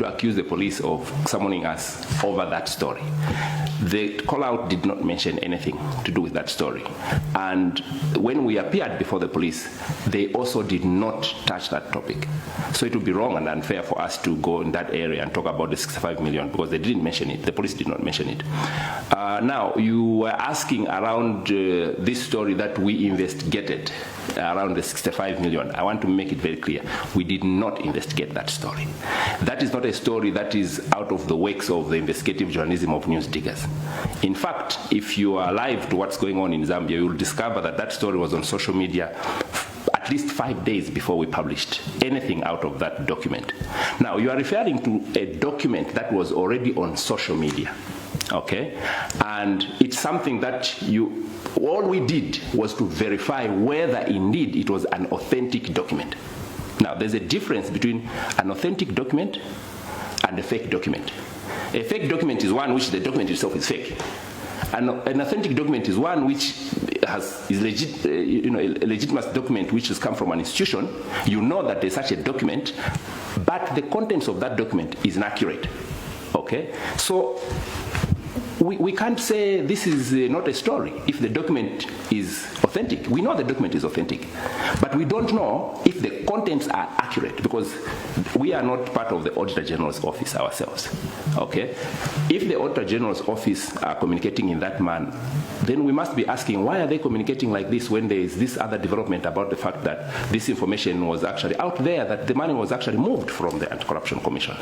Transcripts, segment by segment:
to accuse the police of summoning us over that story. The call-out did not mention anything to do with that story. And when we appeared before the police, they also did not touch that topic. So it would be wrong and unfair for us to go in that area and talk about the 65 million because they didn't mention it. The police did not mention it. Now, you were asking around this story that we investigated around the 65 million. I want to make it very clear. We did not investigate that story. That is not a story that is out of the works of the investigative journalism of news diggers. In fact, if you are alive to what's going on in Zambia, you will discover that that story was on social media at least 5 days before we published anything out of that document. Now, you are referring to a document that was already on social media, okay? And it's something that all we did was to verify whether indeed it was an authentic document. Now, there's a difference between an authentic document and a fake document. A fake document is one which the document itself is fake. An authentic document is one which is a legitimate document which has come from an institution. You know that there's such a document, but the contents of that document is inaccurate. Okay? So we can't say this is not a story if the document is authentic. We know the document is authentic, but we don't know if the contents are accurate because we are not part of the Auditor General's office ourselves. Okay? If the Auditor General's office are communicating in that manner, then we must be asking why are they communicating like this when there is this other development about the fact that this information was actually out there, that the money was actually moved from the Anti-Corruption Commission.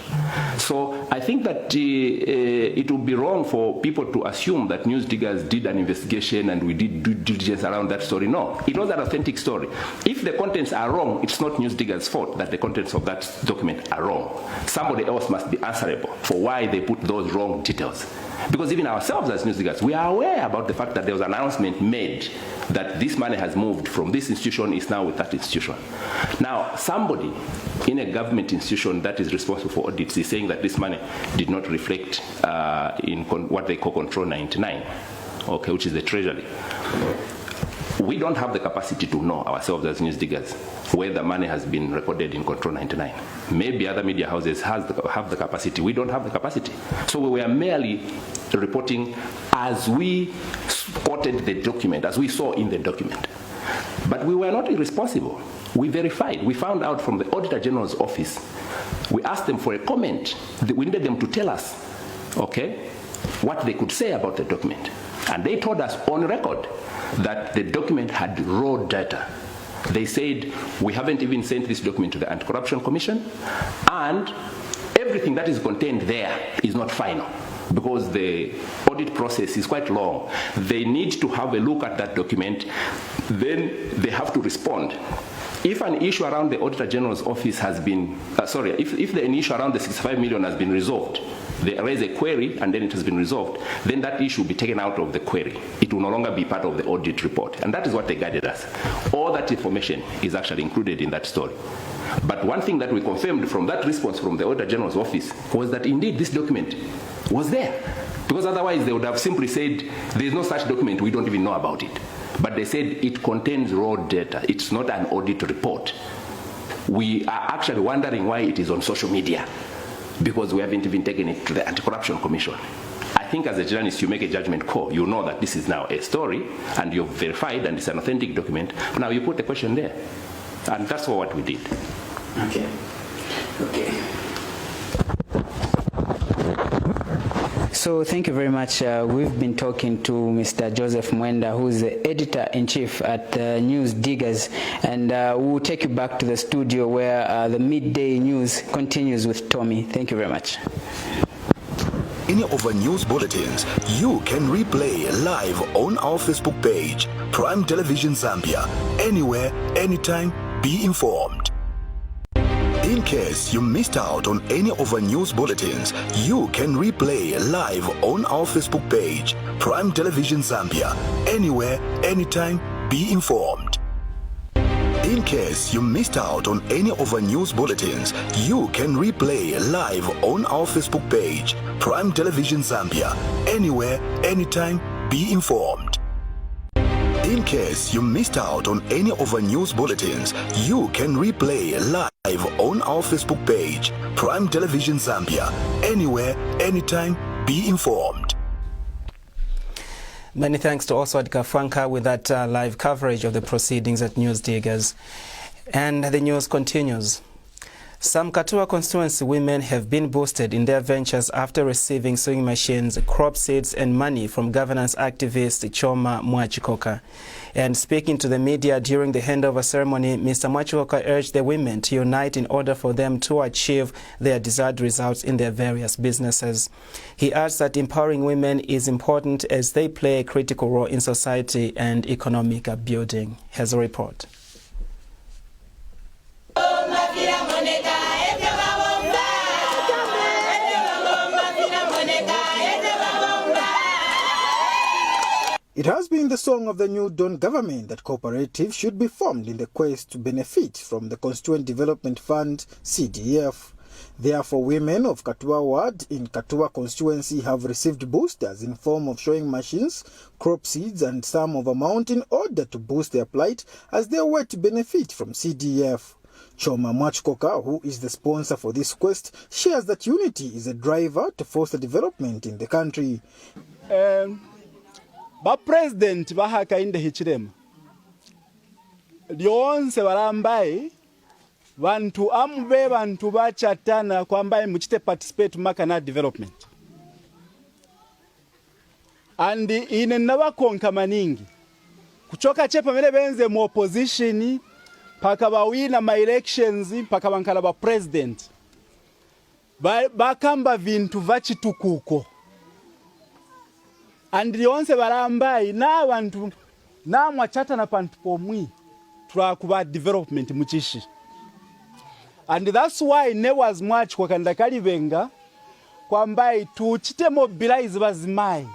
So I think that it would be wrong for people to assume that news diggers did an investigation and we did due diligence around that story. No, it was an authentic story. If the contents are wrong, it's not news diggers' fault that the contents of that document are wrong. Somebody else must be answerable for why they put those wrong details. Because even ourselves as news diggers, we are aware about the fact that there was an announcement made that this money has moved from this institution, is now with that institution. Now, somebody in a government institution that is responsible for audits is saying that this money did not reflect in what they call Control 99, okay, which is the Treasury. We don't have the capacity to know ourselves as news diggers whether money has been recorded in Control 99. Maybe other media houses have the capacity. We don't have the capacity. So we were merely reporting as we quoted the document, as we saw in the document. But we were not irresponsible. We verified. We found out from the Auditor General's office. We asked them for a comment. We needed them to tell us, okay, what they could say about the document. And they told us on record that the document had raw data. They said, we haven't even sent this document to the Anti-Corruption Commission, and everything that is contained there is not final, because the audit process is quite long. They need to have a look at that document, then they have to respond. If an issue around the Auditor General's office has been, if the issue around the 65 million has been resolved, they raise a query and then it has been resolved, then that issue will be taken out of the query. It will no longer be part of the audit report. And that is what they guided us. All that information is actually included in that story. But one thing that we confirmed from that response from the Auditor General's office was that indeed this document was there. Because otherwise they would have simply said, there is no such document, we don't even know about it. But they said it contains raw data. It's not an audit report. We are actually wondering why it is on social media, because we haven't even taken it to the Anti-Corruption Commission. I think as a journalist, you make a judgment call. You know that this is now a story, and you've verified, and it's an authentic document. Now you put the question there. And that's what we did. Okay. Okay. So thank you very much. We've been talking to Mr. Joseph Mwenda, who's the editor-in-chief at News Diggers, and we'll take you back to the studio where the midday news continues with Tommy. Thank you very much. Any of our news bulletins you can replay live on our Facebook page, Prime Television Zambia. Anywhere, anytime, be informed. In case you missed out on any of our news bulletins, you can replay live on our Facebook page, Prime Television Zambia. Anywhere, anytime, be informed. In case you missed out on any of our news bulletins, you can replay live on our Facebook page, Prime Television Zambia. Anywhere, anytime, be informed. In case you missed out on any of our news bulletins, you can replay live on our Facebook page, Prime Television Zambia. Anywhere, anytime, be informed. Many thanks to Oswald Kafanka with that live coverage of the proceedings at News Diggers. And the news continues. Some Katua constituency women have been boosted in their ventures after receiving sewing machines, crop seeds and money from governance activist Choma Mwachikoka. And speaking to the media during the handover ceremony, Mr. Mwachikoka urged the women to unite in order for them to achieve their desired results in their various businesses. He adds that empowering women is important as they play a critical role in society and economic building. Here's a report. It has been the song of the New Dawn government that cooperatives should be formed in the quest to benefit from the Constituent Development Fund, CDF. Therefore, women of Katua Ward in Katua constituency have received boosters in form of sewing machines, crop seeds and sum of amount in order to boost their plight as they wait to benefit from CDF. Choma Mwachikoka, who is the sponsor for this quest, shares that unity is a driver to foster development in the country. Ba president bahaka inde hichirema lyonse balambaye bantu amube bantu bachatana kwambaye muchite participate makana development and ine nabakonka maningi kuchoka chepa mele benze mu opposition paka bawina ma elections paka bankala ba president bakamba vintu vachitukuko and lyonse balambaye n'abantu namwachatana pantu pomwi twakuba development muchishi. And that's why ne was much kwa kandakali benga kwambaye tuchite mobilize bazimai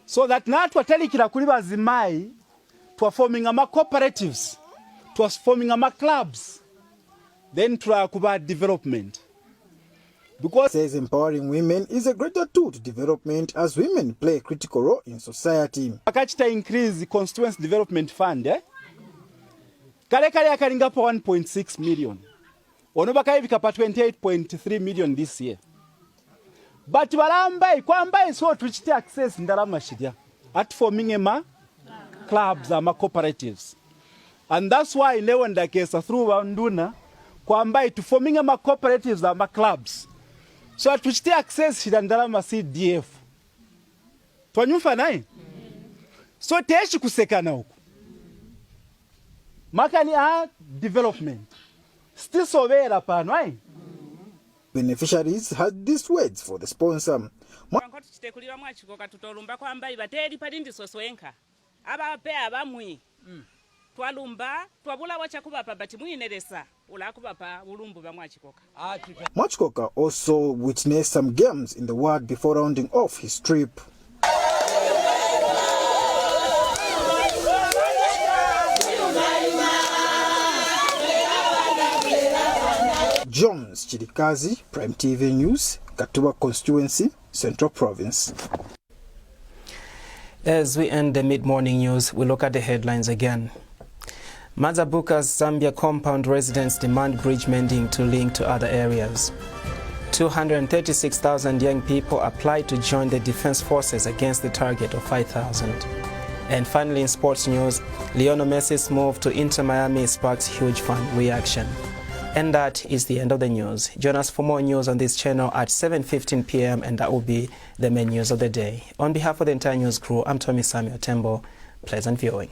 so that natwa talikira kuli bazimai twa forming ama cooperatives, twa forming ama clubs, then twakuba development. Because says empowering women is a greater tool to development as women play a critical role in society. Akachita increase the Constituency Development Fund, kale akalinga pa 1.6 million. Onobaka hivi kapa 28.3 million this year. But balambai kwambai so tuchite access ndalama shidia at forming ema clubs ama cooperatives. And that's why lewe ndakesa through banduna kwambai to forming ema cooperatives ama clubs. So tuchite access shida ndalama CDF. Twanyufa nae. So teshi kusekana huko. Makani development. Still sovera pano ai. Beneficiaries had these words for the sponsor. Tutekulira Mwachikoka tutolumba kwambaye bateri palindi soswenka. Abape abamwi. Twalumba twabula wachakuba bati muineresa ulakuba pa ulumbu ba Mwachikoka. Mwachikoka also witnessed some games in the ward before rounding off his trip. Jones Chirikazi, Prime TV News, Katua Constituency, Central Province. As we end the mid-morning news, we look at the headlines again. Mazabuka's Zambia compound residents demand bridge mending to link to other areas. 236,000 young people applied to join the Defense Forces against the target of 5,000. And finally, in sports news, Lionel Messi's move to Inter Miami sparks huge fan reaction. And that is the end of the news. Join us for more news on this channel at 7:15 p.m. and that will be the main news of the day. On behalf of the entire news crew, I'm Tommy Samuel Tembo. Pleasant viewing.